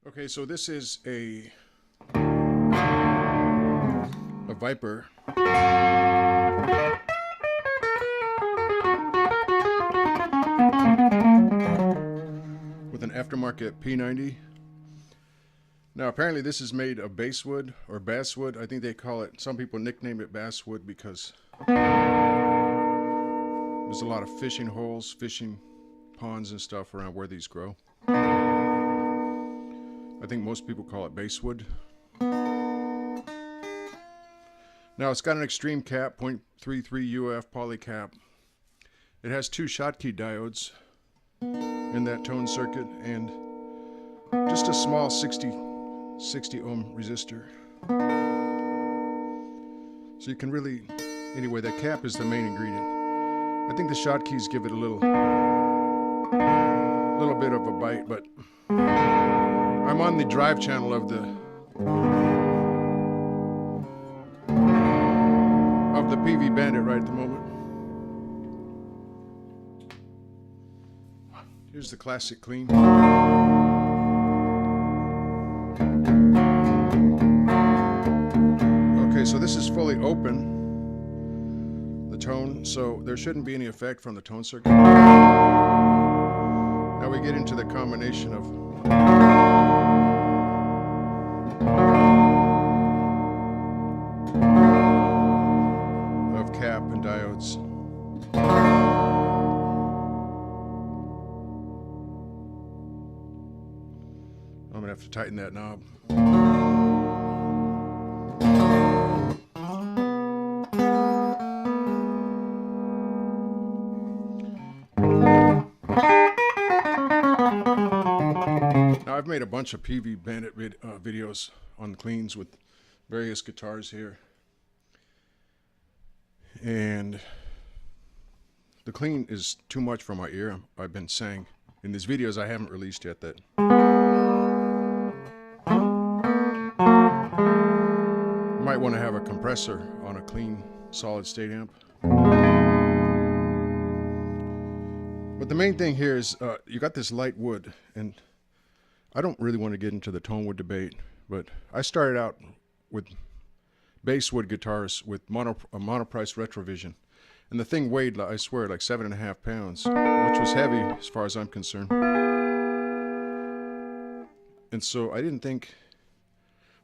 Okay, so this is a Viper with an aftermarket P90. Now apparently this is made of basswood or basswood. I think they call it, some people nickname it basswood because there's a lot of fishing holes, fishing ponds and stuff around where these grow. I think most people call it basswood. Now it's got an extreme cap, 0.33 UF poly cap. It has two Schottky Diodes in that tone circuit and just a small 60 ohm resistor. So you can really, anyway, that cap is the main ingredient. I think the Schottkys give it a little bit of a bite, but I'm on the drive channel of the Peavey Bandit right at the moment. Here's the classic clean. Okay, so this is fully open, the tone, so there shouldn't be any effect from the tone circuit. Now we get into the combination of cap and diodes. I'm gonna have to tighten that knob. Now I've made a bunch of Peavey Bandit videos on cleans with various guitars here. And the clean is too much for my ear. I've been saying in these videos I haven't released yet that you might want to have a compressor on a clean solid state amp. But the main thing here is you got this light wood, and I don't really want to get into the tone wood debate, but I started out with basswood guitars with monoprice Retrovision, and the thing weighed, I swear, like 7.5 pounds, which was heavy as far as I'm concerned. And so I didn't think,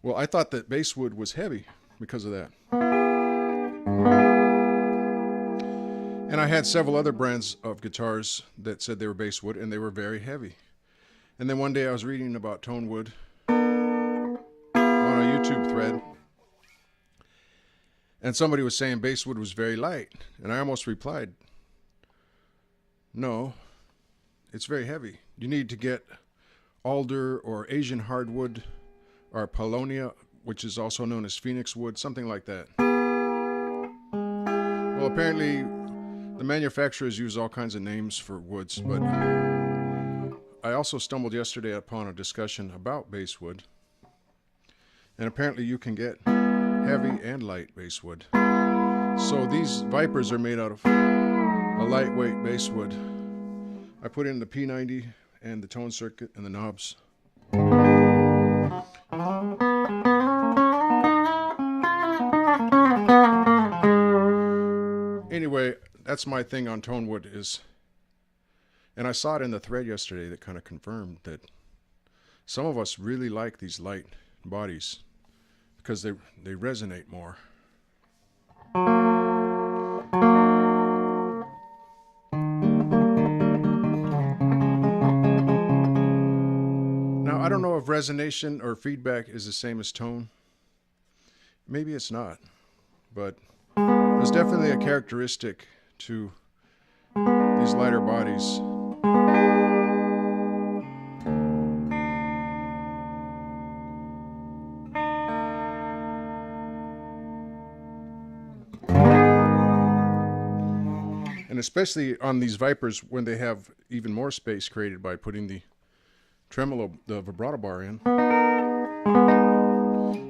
well, I thought that basswood was heavy because of that. And I had several other brands of guitars that said they were basswood, and they were very heavy. And then one day I was reading about tone wood on a YouTube thread, and somebody was saying basswood was very light. And I almost replied, no, it's very heavy. You need to get alder or Asian hardwood or paulownia, which is also known as phoenix wood, something like that. Well, apparently the manufacturers use all kinds of names for woods, but I also stumbled yesterday upon a discussion about basswood, and apparently you can get heavy and light basswood. So these Vipers are made out of a lightweight basswood. I put in the P90 and the tone circuit and the knobs. Anyway, that's my thing on tone wood is, and I saw it in the thread yesterday that kind of confirmed that some of us really like these light bodies because they resonate more. Now, I don't know if resonation or feedback is the same as tone. Maybe it's not, but there's definitely a characteristic to these lighter bodies. And especially on these Vipers when they have even more space created by putting the tremolo, the vibrato bar in.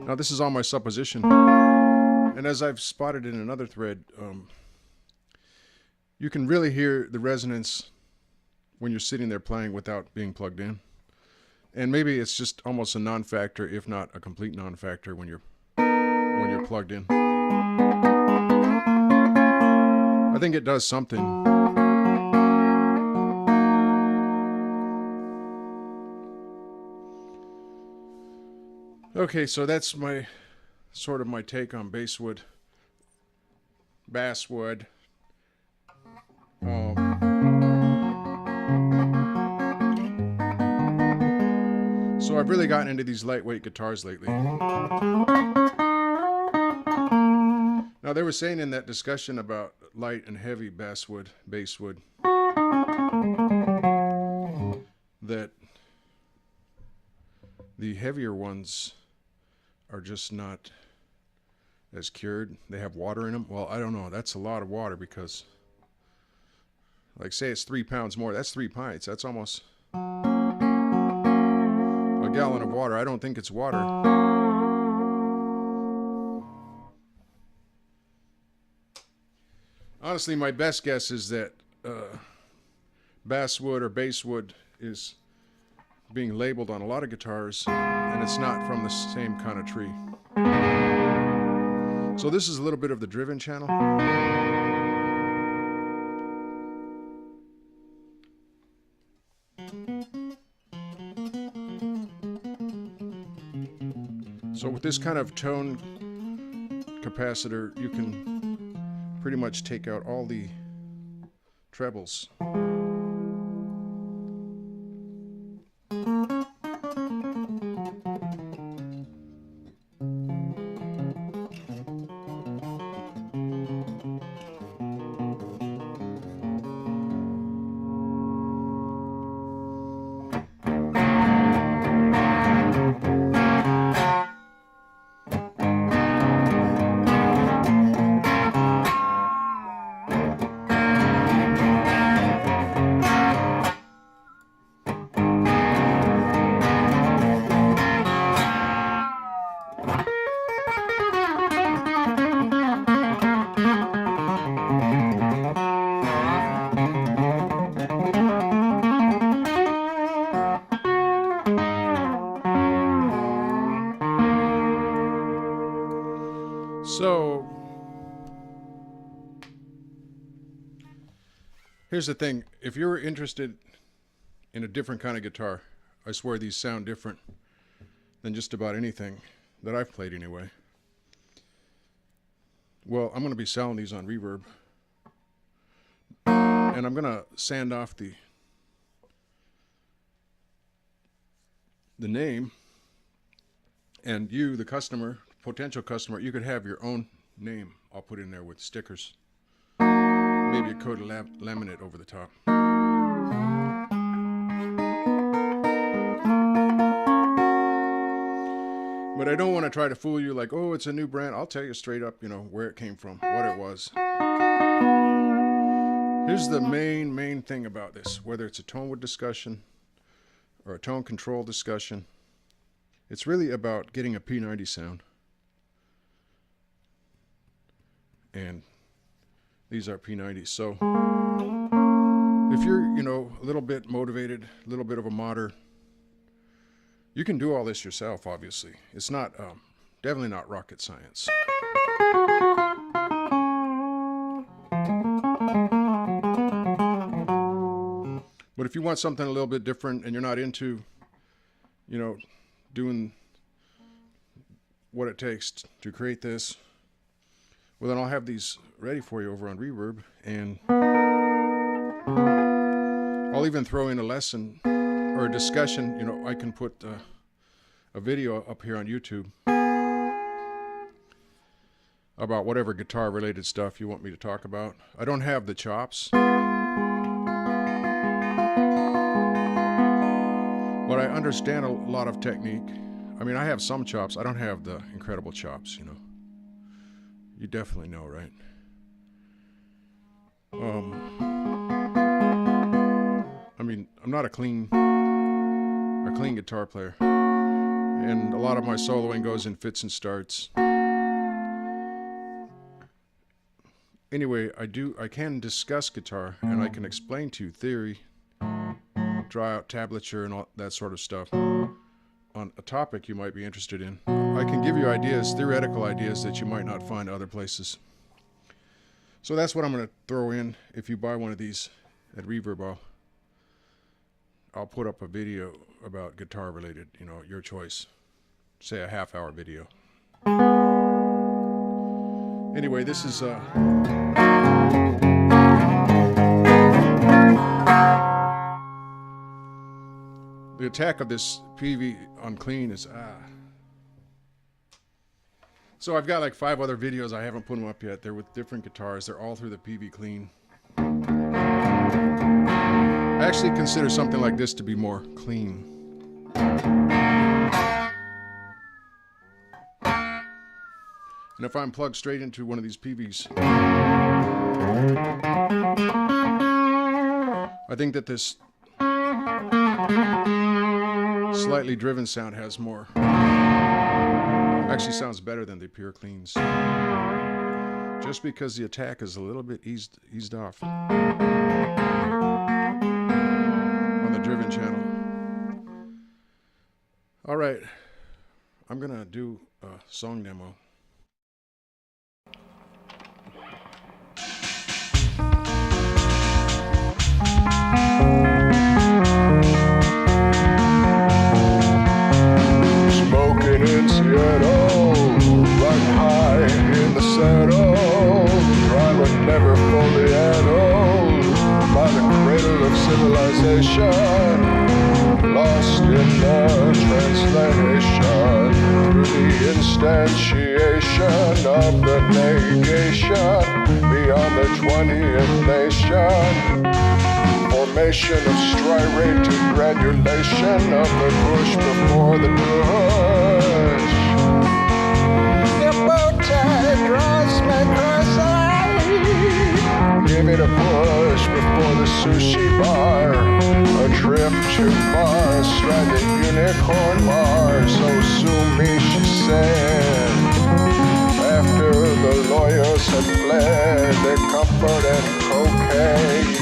Now this is all my supposition. And as I've spotted in another thread, you can really hear the resonance when you're sitting there playing without being plugged in. And maybe it's just almost a non-factor, if not a complete non-factor, when you're plugged in. I think it does something. Okay, so that's my sort of my take on basswood, basswood. So I've really gotten into these lightweight guitars lately. Now they were saying in that discussion about light and heavy basswood, that the heavier ones are just not as cured. They have water in them. Well, I don't know. That's a lot of water because, like, say it's 3 pounds more. That's 3 pints. That's almost a gallon of water. I don't think it's water. Honestly, my best guess is that basswood or basswood is being labeled on a lot of guitars, and it's not from the same kind of tree. So this is a little bit of the driven channel. So with this kind of tone capacitor, you can pretty much take out all the trebles. So here's the thing. If you're interested in a different kind of guitar, I swear these sound different than just about anything that I've played anyway. Well, I'm going to be selling these on Reverb. And I'm going to sand off the name. And you, the customer, potential customer, you could have your own name. I'll put in there with stickers. Maybe a coat of laminate over the top. But I don't want to try to fool you like, oh, it's a new brand. I'll tell you straight up, where it came from, what it was. Here's the main thing about this, whether it's a tone wood discussion or a tone control discussion. It's really about getting a P90 sound. And these are P90s. So if you're, a little bit motivated, a little bit of a modder, you can do all this yourself, obviously. It's not, definitely not rocket science. But if you want something a little bit different and you're not into, doing what it takes to create this, well, then I'll have these ready for you over on Reverb, and I'll even throw in a lesson or a discussion. I can put a video up here on YouTube about whatever guitar-related stuff you want me to talk about. I don't have the chops, but I understand a lot of technique. I mean, I have some chops. I don't have the incredible chops, You definitely know, right? I mean, I'm not a clean guitar player, and a lot of my soloing goes in fits and starts. Anyway, I can discuss guitar, and I can explain to you theory, draw out tablature and all that sort of stuff on a topic you might be interested in. I can give you ideas, theoretical ideas that you might not find other places. So that's what I'm going to throw in. If you buy one of these at Reverb, I'll put up a video about guitar related, you know, your choice. Say a half-hour video. Anyway, this is the attack of this Peavey on clean is So I've got like 5 other videos. I haven't put them up yet. They're with different guitars. They're all through the Peavey clean. I actually consider something like this to be more clean. And if I'm plugged straight into one of these Peaveys, I think that this slightly driven sound has more. Actually sounds better than the pure cleans. Just because the attack is a little bit eased off on the driven channel. All right, I'm gonna do a song demo. Smoking in Seattle, riding high in the saddle, driver never fully handled by the cradle of civilization, lost in the translation through the instantiation of the negation beyond the 20th nation. Formation of striated granulation of the push before the push. Your bow tie draws my cross-eye. Give me the push before the sushi bar. A trip to Mars, stride the unicorn bar. So sue me, she said. After the lawyers had fled, their comfort and cocaine.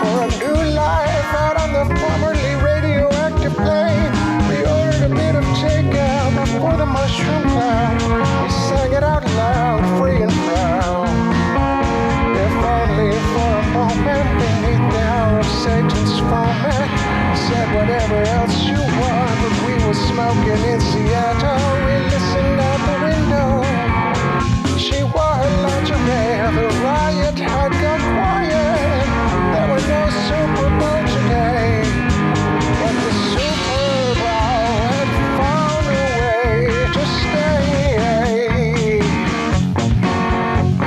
For a new life out on the formerly radioactive plane, we ordered a bit of takeout before the mushroom cloud. We sang it out loud, free and proud. If only for a moment beneath the hour of Satan's foment, said whatever else you want, but we were smoking in Seattle. We listened out the window. She wore her lingerie, the riot had gone quiet. There was no Super Bowl today, but the Super Bowl had found a way to stay.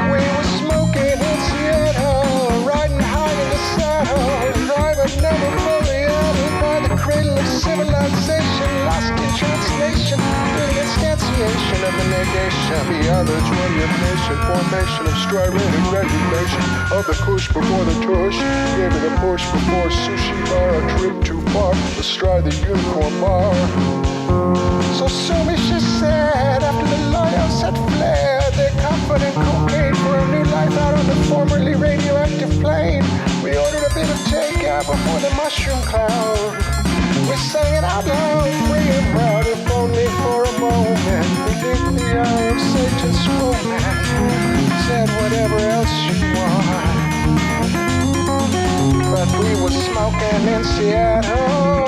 We were smoking in Seattle, riding high in the saddle, driving never fully added by the cradle of civilization, lost in translation through the instantiation of the negation beyond the 20th nation. Formation of striated regulation of the kush before the tush. Gave it a push before sushi bar. A trip too far astride the unicorn bar. So sue me, she said, after the lawyers had fled, their comfort and cocaine for a new life out on the formerly radioactive plane. We ordered a bit of takeout before the mushroom cloud. We sang it out loud, free and proud, if only for a moment. Beneath the eye of Satan's foment, said whatever else you want. But we were smoking in Seattle.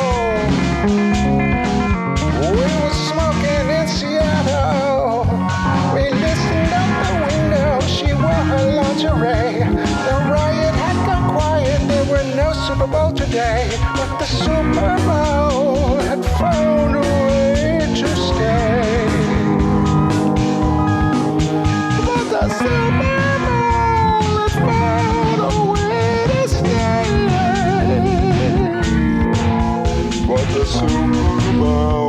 We were smoking in Seattle. We listened out the window. She wore her lingerie. The riot had gone quiet. There were no Super Bowl today, but the Super Bowl had found a way to stay. But the Super Bowl had found a way to stay. But the Super Bowl